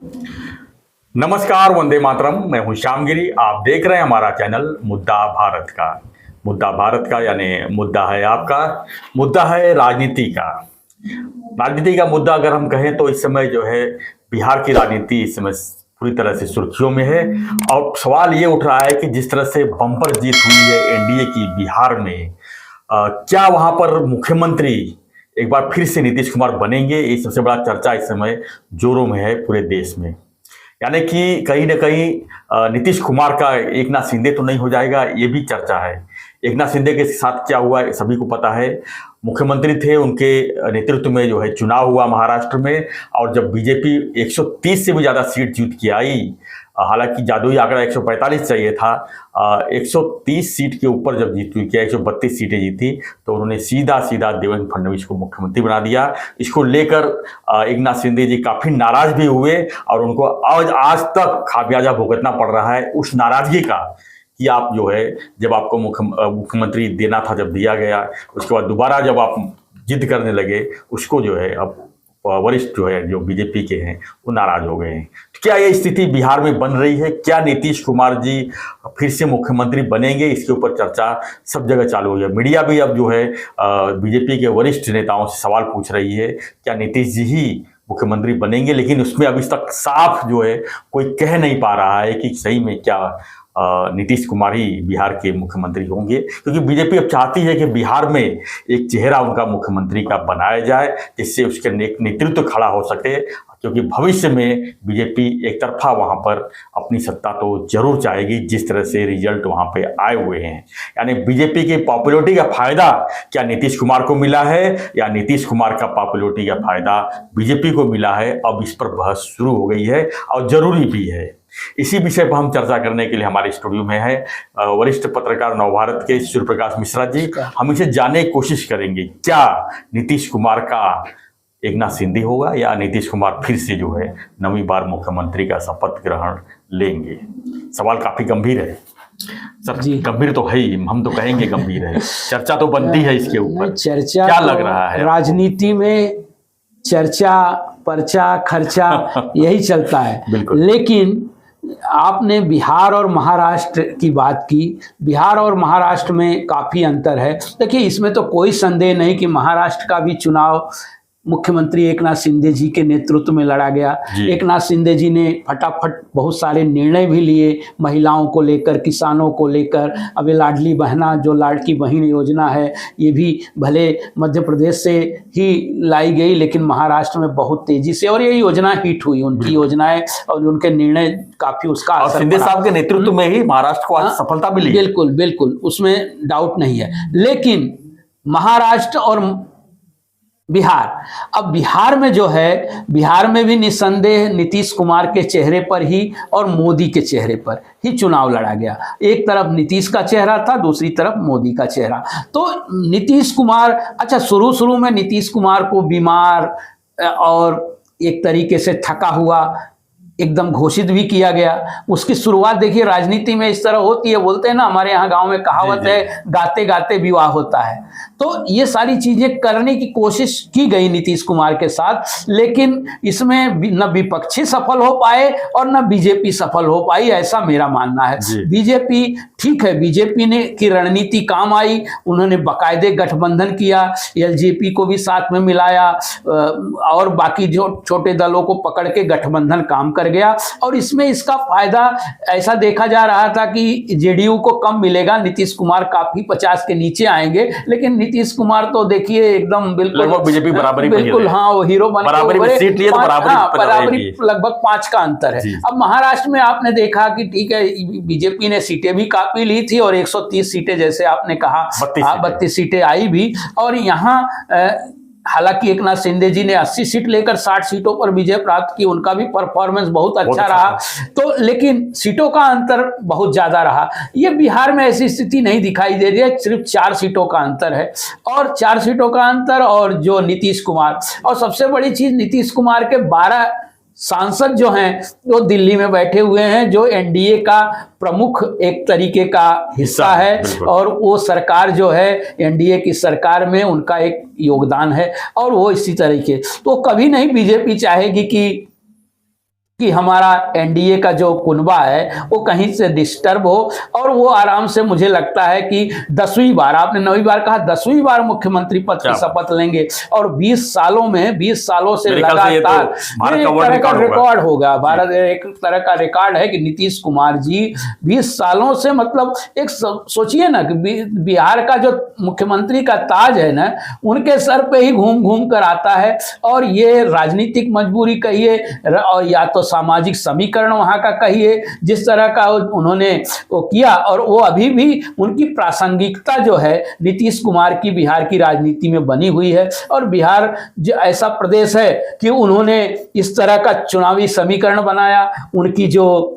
नमस्कार, वंदे मातरम। मैं हूं श्यामगिरी। आप देख रहे हैं हमारा चैनल मुद्दा भारत का। मुद्दा भारत का यानी मुद्दा है आपका, मुद्दा है राजनीति का। राजनीति का मुद्दा अगर हम कहें तो इस समय जो है बिहार की राजनीति इस समय पूरी तरह से सुर्खियों में है। और सवाल ये उठ रहा है कि जिस तरह से बम्पर जीत हुई है एनडीए की बिहार में, क्या वहां पर मुख्यमंत्री एक बार फिर से नीतीश कुमार बनेंगे? ये सबसे बड़ा चर्चा इस समय जोरों में है पूरे देश में। यानी कि कहीं ना कहीं नीतीश कुमार का एकनाथ शिंदे तो नहीं हो जाएगा, ये भी चर्चा है। एकनाथ शिंदे के साथ क्या हुआ सभी को पता है। मुख्यमंत्री थे, उनके नेतृत्व में जो है चुनाव हुआ महाराष्ट्र में, और जब बीजेपी 130 से भी ज़्यादा सीट जीत के आई, हालांकि जादुई आंकड़ा 145 चाहिए था, 130 सीट के ऊपर जब जीत हुई, क्या 132 सीटें जीती, तो उन्होंने सीधा सीधा देवेंद्र फडणवीस को मुख्यमंत्री बना दिया। इसको लेकर एकनाथ शिंदे जी काफ़ी नाराज भी हुए और उनको आज तक खामियाजा भुगतना पड़ रहा है उस नाराजगी का, कि आप जो है जब आपको मुख्यमंत्री देना था, जब दिया गया, उसके बाद दोबारा जब आप जिद करने लगे, उसको जो है अब वरिष्ठ जो है जो बीजेपी के हैं वो नाराज हो गए हैं। तो क्या ये स्थिति बिहार में बन रही है? क्या नीतीश कुमार जी फिर से मुख्यमंत्री बनेंगे? इसके ऊपर चर्चा सब जगह चालू हुई है। मीडिया भी अब जो है बीजेपी के वरिष्ठ नेताओं से सवाल पूछ रही है, क्या नीतीश जी ही मुख्यमंत्री बनेंगे? लेकिन उसमें अभी तक साफ जो है कोई कह नहीं पा रहा है कि सही में क्या नीतीश कुमार ही बिहार के मुख्यमंत्री होंगे, क्योंकि बीजेपी अब चाहती है कि बिहार में एक चेहरा उनका मुख्यमंत्री का बनाया जाए, जिससे उसके नेतृत्व खड़ा हो सके, क्योंकि भविष्य में बीजेपी एक तरफा वहां पर अपनी सत्ता तो जरूर चाहेगी, जिस तरह से रिजल्ट वहां पे आए हुए हैं। यानी बीजेपी की पॉपुलरिटी का फायदा क्या नीतीश कुमार को मिला है, या नीतीश कुमार का पॉपुलरिटी का फायदा बीजेपी को मिला है? अब इस पर बहस शुरू हो गई है और जरूरी भी है। इसी विषय पर हम चर्चा करने के लिए हमारे स्टूडियो में है वरिष्ठ पत्रकार नवभारत के सूर्य प्रकाश मिश्रा जी। हम इसे जानने की कोशिश करेंगे, क्या नीतीश कुमार का एकनाथ शिंदे होगा, या नीतीश कुमार फिर से जो है 9वीं बार मुख्यमंत्री का शपथ ग्रहण लेंगे? सवाल काफी गंभीर है सर जी। गंभीर तो है ही, हम तो कहेंगे गंभीर है। चर्चा तो बनती है इसके ऊपर। चर्चा क्या लग रहा है? राजनीति में चर्चा, पर्चा, खर्चा यही चलता है। लेकिन आपने बिहार और महाराष्ट्र की बात की। बिहार और महाराष्ट्र में काफ़ी अंतर है। देखिए, इसमें तो कोई संदेह नहीं कि महाराष्ट्र का भी चुनाव मुख्यमंत्री एकनाथ शिंदे जी के नेतृत्व में लड़ा गया। एकनाथ शिंदे जी ने फटाफट बहुत सारे निर्णय भी लिए, महिलाओं को लेकर, किसानों को लेकर। अब ये लाडली बहना, जो लाडकी बहन योजना है, ये भी भले मध्य प्रदेश से ही लाई गई, लेकिन महाराष्ट्र में बहुत तेजी से और ये योजना हिट हुई। उनकी योजनाएं और उनके निर्णय काफी उसका असर शिंदे साहब के नेतृत्व में ही महाराष्ट्र को आज सफलता मिली। बिल्कुल बिल्कुल, उसमें डाउट नहीं है। लेकिन महाराष्ट्र और बिहार, अब बिहार में जो है, बिहार में भी निस्संदेह नीतीश कुमार के चेहरे पर ही और मोदी के चेहरे पर ही चुनाव लड़ा गया। एक तरफ नीतीश का चेहरा था, दूसरी तरफ मोदी का चेहरा। तो नीतीश कुमार, अच्छा, शुरू में नीतीश कुमार को बीमार और एक तरीके से थका हुआ एकदम घोषित भी किया गया। उसकी शुरुआत देखिए, राजनीति में इस तरह होती है, बोलते हैं ना, हमारे यहाँ गांव में कहावत है, गाते गाते विवाह होता है। तो ये सारी चीजें करने की कोशिश की गई नीतीश कुमार के साथ, लेकिन इसमें न विपक्षी सफल हो पाए और न बीजेपी सफल हो पाई, ऐसा मेरा मानना है। बीजेपी, ठीक है, बीजेपी ने की रणनीति काम आई। उन्होंने बाकायदे गठबंधन किया, एलजेपी को भी साथ में मिलाया और बाकी जो छोटे दलों को पकड़ के गठबंधन काम कर गया। और इसमें इसका फायदा ऐसा देखा जा रहा था कि जेडीयू को कम मिलेगा, नीतीश कुमार काफी 50 के नीचे आएंगे, लेकिन नीतीश कुमार तो देखिए एकदम बिल्कुल बीजेपी बराबरी, बिल्कुल, हाँ, वो हीरो बन बराबरी सीट लिए, बराबरी लगभग 5 का अंतर है। अब महाराष्ट्र में आपने देखा कि ठीक है, बीजेपी ने सीटें भी काफी ली थी और 130 सीटें, जैसे आपने कहा, 32 सीटें आई भी। और यहाँ हालांकि एकनाथ शिंदे जी ने 80 सीट लेकर 60 सीटों पर विजय प्राप्त की, उनका भी परफॉर्मेंस बहुत अच्छा रहा। तो लेकिन सीटों का अंतर बहुत ज्यादा रहा। ये बिहार में ऐसी स्थिति नहीं दिखाई दे रही है, सिर्फ 4 सीटों का अंतर है, और 4 सीटों का अंतर। और जो नीतीश कुमार, और सबसे बड़ी चीज, नीतीश कुमार के 12 सांसद जो हैं वो दिल्ली में बैठे हुए हैं, जो एनडीए का प्रमुख एक तरीके का हिस्सा है, और वो सरकार जो है, एनडीए की सरकार में उनका एक योगदान है। और वो इसी तरीके, तो कभी नहीं बीजेपी चाहेगी कि कि हमारा एनडीए का जो कुनबा है वो कहीं से डिस्टर्ब हो और वो आराम से, मुझे लगता है कि 10वीं बार, आपने 9वीं बार कहा, 10वीं बार मुख्यमंत्री पद की शपथ लेंगे और 20 सालों में 20 सालों से लगातार एक तरह का रिकॉर्ड होगा। भारत एक तरह का रिकॉर्ड है कि नीतीश कुमार जी 20 सालों से, मतलब एक सोचिए ना कि बिहार का जो मुख्यमंत्री का ताज है ना, उनके सर पे ही घूम घूम कर आता है। और ये राजनीतिक मजबूरी कहिए और या तो सामाजिक समीकरण वहां का कहिए, जिस तरह का उन्होंने वो किया, और वो अभी भी उनकी प्रासंगिकता जो है नीतीश कुमार की बिहार की राजनीति में बनी हुई है। और बिहार जो ऐसा प्रदेश है कि उन्होंने इस तरह का चुनावी समीकरण बनाया, उनकी जो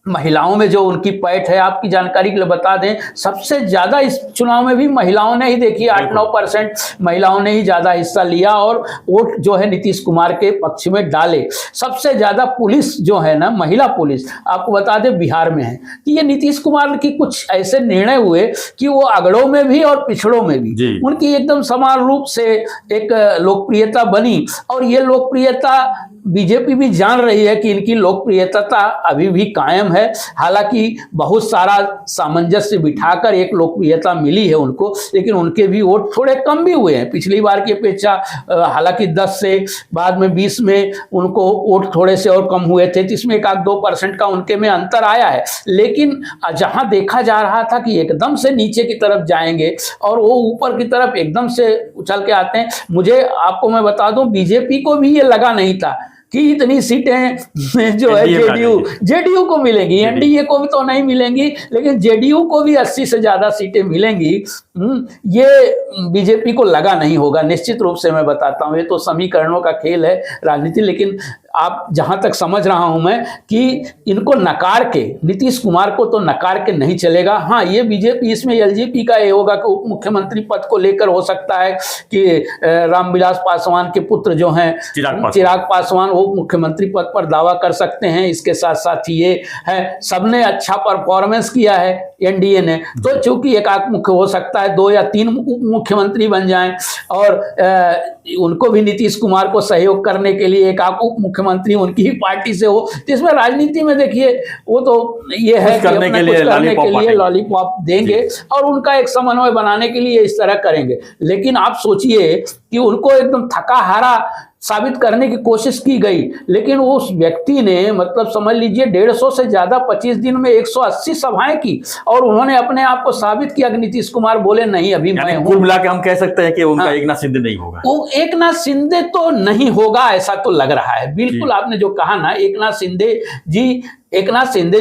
महिलाओं में जो उनकी पैठ है, आपकी जानकारी के लिए बता दें, सबसे ज्यादा इस चुनाव में भी महिलाओं ने ही, देखिए 8-9% महिलाओं ने ही ज्यादा हिस्सा लिया और वोट जो है नीतीश कुमार के पक्ष में डाले। सबसे ज्यादा पुलिस जो है ना, महिला पुलिस, आपको बता दें बिहार में है कि ये नीतीश कुमार की कुछ ऐसे निर्णय हुए कि वो अगड़ों में भी और पिछड़ों में भी उनकी एकदम समान रूप से एक लोकप्रियता बनी। और ये लोकप्रियता बीजेपी भी जान रही है कि इनकी लोकप्रियता अभी भी कायम है। हालांकि बहुत सारा सामंजस्य बिठाकर एक लोकप्रियता मिली है उनको, लेकिन उनके भी वोट थोड़े कम भी हुए हैं पिछली बार की अपेक्षा। हालांकि 10 से बाद में 20 में उनको वोट थोड़े से और कम हुए थे, तो इसमें 1-2% का उनके में अंतर आया है। लेकिन जहां देखा जा रहा था कि एकदम से नीचे की तरफ जाएंगे और वो ऊपर की तरफ एकदम से उछल के आते हैं, मुझे आपको मैं बता दूं बीजेपी को भी ये लगा नहीं था कि इतनी सीटें जो है जेडीयू को मिलेंगी, एनडीए को भी तो नहीं मिलेंगी, लेकिन जेडीयू को भी 80 से ज्यादा सीटें मिलेंगी, ये बीजेपी को लगा नहीं होगा। निश्चित रूप से मैं बताता हूं, ये तो समीकरणों का खेल है राजनीति। लेकिन आप जहां तक समझ रहा हूं मैं कि इनको नकार के, नीतीश कुमार को तो नकार के नहीं चलेगा। हाँ, ये बीजेपी, इसमें एलजेपी का ये होगा कि उप मुख्यमंत्री पद को लेकर हो सकता है कि रामविलास पासवान के पुत्र जो हैं चिराग पासवान वो मुख्यमंत्री पद पर दावा कर सकते हैं। इसके साथ साथ ये है, सबने अच्छा परफॉर्मेंस किया है एनडीए ने, तो चूंकि एकाक मुख्य हो सकता है 2 या 3 उप मुख्यमंत्री बन जाएं और उनको भी नीतीश कुमार को सहयोग करने के लिए एकाक उप मुख्यमंत्री उनकी ही पार्टी से हो। तो इसमें राजनीति में देखिए वो तो ये है कि अपने कुछ करने के लिए लॉलीपॉप देंगे और उनका एक समन्वय बनाने के लिए इस तरह करेंगे। लेकिन आप सोचिए कि उनको एकदम थका हारा साबित करने की कोशिश की गई, लेकिन उस व्यक्ति ने, मतलब समझ लीजिए 150 से ज्यादा 25 दिन में 180 सभाएं की और उन्होंने अपने आप को साबित किया कि नीतीश कुमार बोले नहीं अभी मैं हूं। कुल मिला के हम कह सकते हैं कि उनका एकनाथ शिंदे नहीं होगा। वो एकनाथ शिंदे तो नहीं होगा ऐसा तो लग रहा है। बिल्कुल आपने जो कहा ना, एकनाथ शिंदे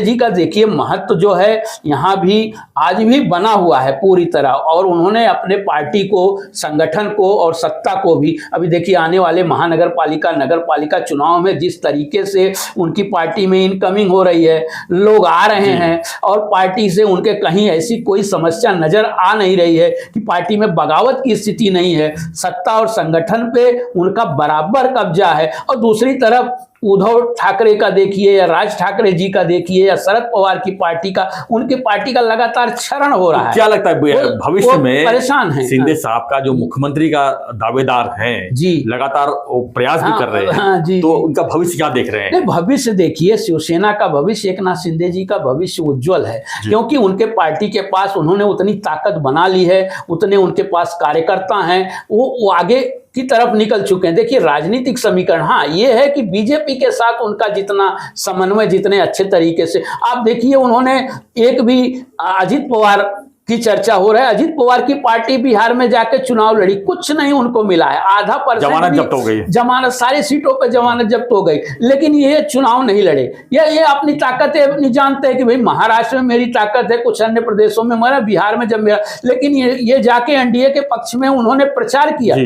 जी का देखिए महत्व जो है यहाँ भी आज भी बना हुआ है पूरी तरह, और उन्होंने अपने पार्टी को, संगठन को और सत्ता को भी, अभी देखिए आने वाले महानगर पालिका, नगर पालिका चुनाव में जिस तरीके से उनकी पार्टी में इनकमिंग हो रही है, लोग आ रहे हैं और पार्टी से उनके कहीं ऐसी कोई समस्या नजर आ नहीं रही है कि पार्टी में बगावत की स्थिति नहीं है, सत्ता और संगठन पे उनका बराबर कब्जा है। और दूसरी तरफ उद्धव ठाकरे का देखिए या राज ठाकरे जी का देखिए या शरद पवार की पार्टी का, उनकी पार्टी का लगातार क्षरण हो रहा है। क्या लगता है भविष्य में परेशान है शिंदे साहब का जो मुख्यमंत्री का दावेदार हैं जी, लगातार वो प्रयास भी कर रहे हैं, तो उनका भविष्य क्या देख रहे हैं? नहीं, भविष्य देखिए शिवसेना का भविष्य, एकनाथ शिंदे जी का भविष्य उज्जवल है, क्योंकि उनके पार्टी के पास उन्होंने उतनी ताकत बना ली है, उतने उनके पास कार्यकर्ता हैं, वो आगे की तरफ निकल चुके हैं। देखिए राजनीतिक समीकरण, हाँ ये है कि बीजेपी के साथ उनका जितना समन्वय, जितने अच्छे तरीके से, आप देखिए उन्होंने एक भी, अजित पवार की चर्चा हो रहा है, अजित पवार की पार्टी बिहार में जाके चुनाव लड़ी, कुछ नहीं उनको मिला है, 0.5% जमानत जब्त हो गई, जमानत सारी सीटों पर जमानत जब्त हो गई, लेकिन ये चुनाव नहीं लड़े। ये अपनी ताकतें नहीं जानते हैं कि भाई महाराष्ट्र में मेरी ताकत है, कुछ अन्य प्रदेशों में, मेरा बिहार में जब मेरा, लेकिन ये जाके एनडीए के पक्ष में उन्होंने प्रचार किया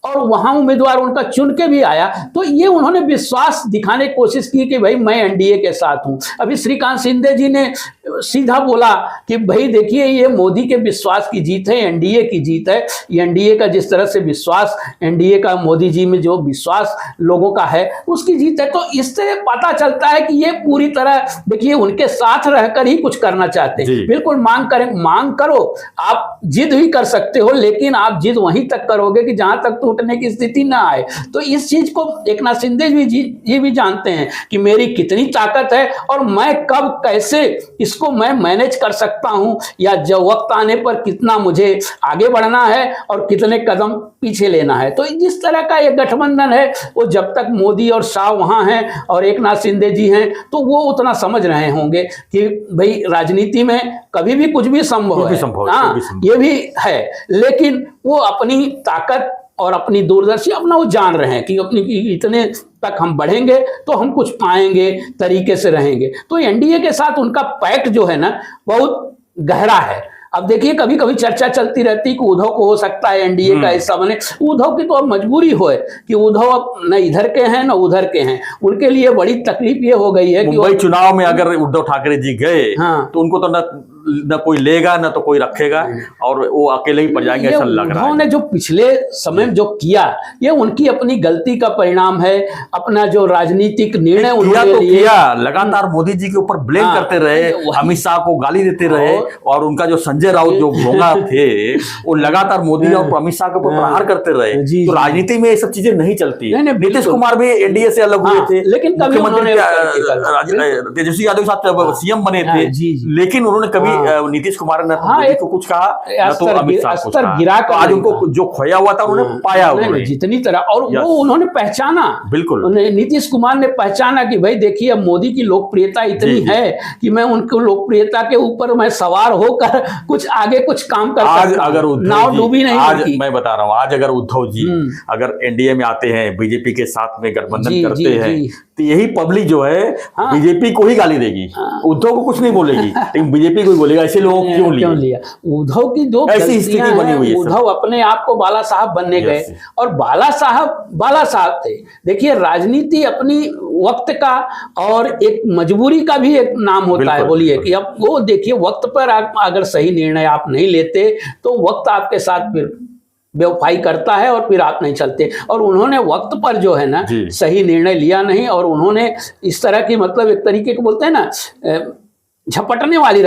और वहां उम्मीदवार उनका चुन के भी आया, तो ये उन्होंने विश्वास दिखाने की कोशिश की कि भाई मैं एनडीए के साथ हूं। अभी श्रीकांत शिंदे जी ने सीधा बोला कि भाई देखिए ये मोदी के विश्वास की जीत है, एनडीए की जीत है, एनडीए का जिस तरह से विश्वास, एनडीए का मोदी जी में जो विश्वास लोगों का है उसकी जीत है। तो इससे पता चलता है कि ये पूरी तरह देखिए उनके साथ रहकर ही कुछ करना चाहते हैं। बिल्कुल मांग करें, मांग करो, आप जिद भी कर सकते हो, लेकिन आप जिद वहीं तक करोगे कि जहां तक टूटने की स्थिति ना आए। तो इस चीज को एकनाथ शिंदे जी भी जानते हैं कि मेरी कितनी ताकत है और मैं कब कैसे इसको मैं मैनेज कर सकता हूं, या जब वक्त आने पर कितना मुझे आगे बढ़ना है और कितने कदम पीछे लेना है। तो जिस तरह का ये गठबंधन है, वो जब तक मोदी और शाह वहां हैं और एकनाथ शिंदे जी हैं, तो वो उतना समझ रहे होंगे कि भाई राजनीति में कभी भी कुछ भी संभव है। हाँ, ये भी है, लेकिन वो अपनी ताकत और अपनी दूरदर्शी अपना वो जान रहे हैं कि अपनी इतने तक हम बढ़ेंगे तो हम कुछ पाएंगे, तरीके से रहेंगे। तो एनडीए के साथ उनका पैक्ट जो है ना बहुत गहरा है। अब देखिए, कभी कभी चर्चा चलती रहती कि उद्धव को हो सकता है एनडीए का हिस्सा बने। उद्धव की तो अब मजबूरी हो है कि उद्धव अब न इधर के हैं न उधर के हैं। उनके लिए बड़ी तकलीफ ये हो गई है कि मुंबई चुनाव में अगर उद्धव ठाकरे जी गए, हाँ, तो उनको तो न कोई लेगा न तो कोई रखेगा और वो अकेले ही पड़ जाएंगे, ऐसा लग रहा है। उन्होंने जो पिछले समय में जो किया, ये उनकी अपनी गलती का परिणाम है। अपना जो राजनीतिक निर्णय उन्होंने किया, लगातार मोदी जी के ऊपर ब्लेम करते रहे, अमित शाह को गाली देते रहे, और उनका जो संजय राउत जो भोंगा थे वो लगातार मोदी और अमित शाह के ऊपर प्रहार करते रहे। तो राजनीति में ये सब चीजें नहीं चलती। नीतीश कुमार भी एनडीए से अलग हुए थे, लेकिन तेजस्वी यादव साहब सीएम बने थे, लेकिन उन्होंने कभी नीतीश कुमार ने मोदी को कुछ कहा, न तो अमित शाह को गिरा। तो आज उनको जो खोया हुआ था उन्होंने पाया, जितनी तरह, और वो उन्होंने पहचाना। बिल्कुल, नीतीश कुमार ने पहचाना कि भाई देखिए, अब मोदी की लोकप्रियता इतनी है कि मैं उनको लोकप्रियता के ऊपर मैं सवार होकर कुछ आगे कुछ काम कर सकता हूं। अगर नाव डूबी नहीं, आज मैं बता रहा हूं, आज अगर उद्धव जी अगर एनडीए में आते हैं, बीजेपी के साथ में गठबंधन करते हैं, तो यही पब्लिक जो है बीजेपी को ही गाली देगी, उद्धव को कुछ नहीं बोलेगी, लेकिन बीजेपी को ही बोलेगा। ऐसे लोग क्यों लिया? उद्धव की दो ऐसी स्थिति बनी हुई है। उद्धव अपने आप को बाला साहब बनने गए, और बाला साहब थे। देखिए, राजनीति अपनी वक्त का और एक मजबूरी का भी एक नाम होता है। बोलिए कि अब वो देखिए, वक्त पर अगर सही निर्णय आप नहीं लेते तो वक्त आपके साथ फिर बेवफाई करता है और फिर आप नहीं चलते। और उन्होंने वक्त पर जो है ना सही निर्णय लिया नहीं, और उन्होंने इस तरह की, मतलब एक तरीके को बोलते हैं ना, झपटने वाली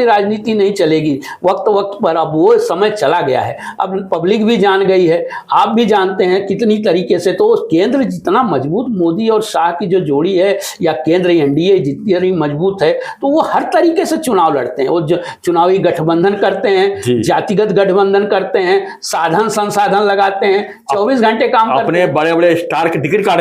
राजनीति नहीं चलेगी वक्त पर। अब वो समय चला गया है, अब पब्लिक भी जान गई है, आप भी जानते हैं कितनी तरीके से। तो केंद्र जितना मजबूत, मोदी और शाह की जो जोड़ी है, या केंद्र एनडीए जितनी मजबूत है, तो वो हर तरीके से चुनाव लड़ते हैं। वो चुनावी गठबंधन करते हैं, जातिगत गठबंधन करते हैं, साधन संसाधन लगाते हैं, 24 घंटे काम करते अपने हैं। बड़े स्टार के टिकट काट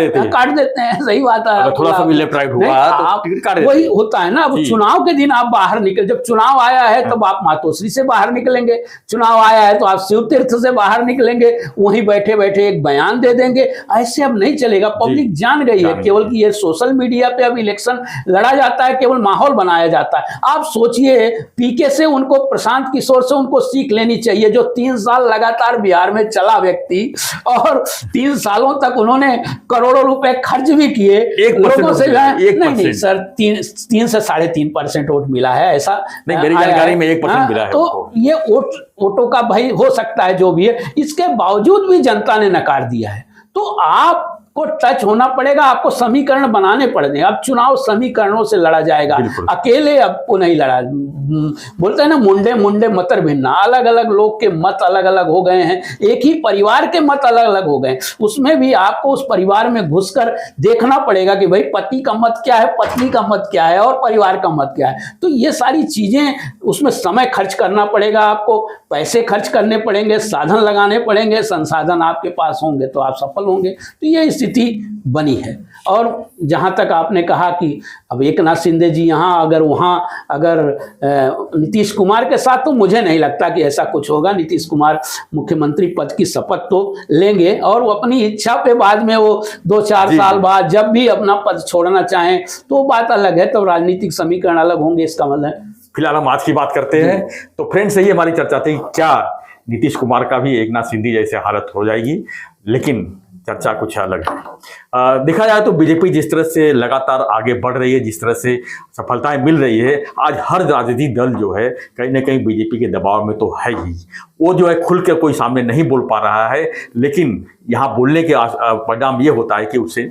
देते हैं। सही बात है, थोड़ा सा भी लेफ्ट राइट हुआ तो टिकट काट देते हैं। वही होता है ना। अब चुनाव के दिन आप बाहर निकल, जब चुनाव आया है तब आप मातोश्री से बाहर निकलेंगे, चुनाव आया है तो आप शिव तीर्थ से बाहर निकलेंगे, वहीं बैठे बैठे एक बयान दे देंगे। ऐसे अब नहीं चलेगा। पब्लिक जान गई है केवल कि ये सोशल मीडिया पे अब इलेक्शन लड़ा जाता है, केवल माहौल बनाया जाता है। आप सोचिए, पीके से उनको, प्रशांत किशोर से उनको सीख लेनी चाहिए, जो 3 साल लगातार बिहार में चला व्यक्ति, और 3 सालों तक उन्होंने करोड़ों रुपए खर्च भी किए लोगों से। नहीं सर, 3 से 3.5% वोट मिला है, ऐसा नहीं, मेरी जानकारी में 1% मिला है। तो ये वोटों का भाई हो सकता है जो भी है, इसके बावजूद भी जनता ने नकार दिया है। तो आप को टच होना पड़ेगा, आपको समीकरण बनाने पड़ेंगे। अब चुनाव समीकरणों से लड़ा जाएगा, अकेले आपको नहीं लड़ा। बोलते हैं ना, मुंडे मतर भिन्ना, अलग अलग लोग के मत अलग अलग हो गए हैं, एक ही परिवार के मत अलग अलग हो गए। उसमें भी आपको उस परिवार में घुसकर देखना पड़ेगा कि भाई पति का मत क्या है, पत्नी का मत क्या है, और परिवार का मत क्या है। तो ये सारी चीजें, उसमें समय खर्च करना पड़ेगा, आपको पैसे खर्च करने पड़ेंगे, साधन लगाने पड़ेंगे। संसाधन आपके पास होंगे तो आप सफल होंगे। तो ये स्थिति बनी है। और जहां तक आपने कहा कि अब एकनाथ शिंदे जी अगर नीतीश कुमार के साथ, तो मुझे नहीं लगता कि ऐसा कुछ होगा। नीतीश कुमार मुख्यमंत्री पद की शपथ तो लेंगे, और वो अपनी इच्छा पे बाद में वो 2-4 साल बाद जब भी अपना पद छोड़ना चाहें तो बात अलग है, तो राजनीतिक समीकरण अलग होंगे। इसका मतलब फिलहाल हम आज की बात करते हैं। तो फ्रेंड्स, यही हमारी चर्चा थी, क्या नीतीश कुमार का भी एकनाथ शिंदे जैसे हालत हो जाएगी? लेकिन चर्चा कुछ अलग है। देखा जाए तो बीजेपी जिस तरह से लगातार आगे बढ़ रही है, जिस तरह से सफलताएं मिल रही है, आज हर राजनीतिक दल जो है कहीं ना कहीं बीजेपी के दबाव में तो है ही। वो जो है खुल के कोई सामने नहीं बोल पा रहा है, लेकिन यहाँ बोलने के परिणाम ये होता है कि उससे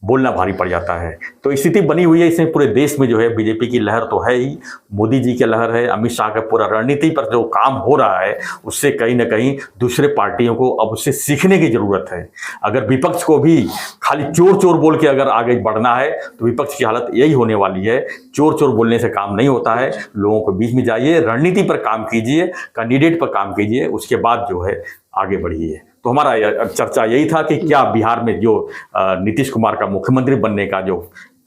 बोलना भारी पड़ जाता है। तो स्थिति बनी हुई है, इसमें पूरे देश में जो है बीजेपी की लहर तो है ही, मोदी जी की लहर है, अमित शाह का पूरा रणनीति पर जो काम हो रहा है उससे कहीं ना कहीं दूसरे पार्टियों को अब उससे सीखने की ज़रूरत है। अगर विपक्ष को भी खाली चोर चोर बोल के अगर आगे बढ़ना है तो विपक्ष की हालत यही होने वाली है। चोर चोर बोलने से काम नहीं होता है, लोगों के बीच में जाइए, रणनीति पर काम कीजिए, कैंडिडेट पर काम कीजिए, उसके बाद जो है आगे बढ़िए। तो हमारा चर्चा यही था कि क्या बिहार में जो नीतीश कुमार का मुख्यमंत्री बनने का जो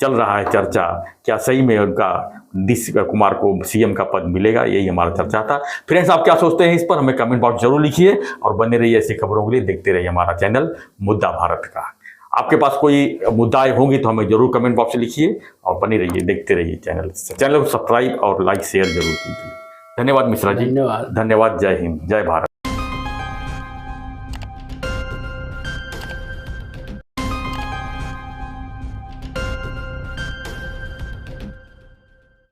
चल रहा है चर्चा, क्या सही में उनका नीतीश कुमार को सीएम का पद मिलेगा, यही हमारा चर्चा था। फ्रेंड्स, आप क्या सोचते हैं इस पर हमें कमेंट बॉक्स जरूर लिखिए और बने रहिए ऐसी खबरों के लिए, देखते रहिए हमारा चैनल मुद्दा भारत का। आपके पास कोई मुद्दाएं होंगी तो हमें जरूर कमेंट बॉक्स में लिखिए और बने रहिए, देखते रहिए चैनल को सब्सक्राइब और लाइक शेयर जरूर कीजिए। धन्यवाद मिश्रा जी, धन्यवाद। धन्यवाद। जय हिंद, जय भारत।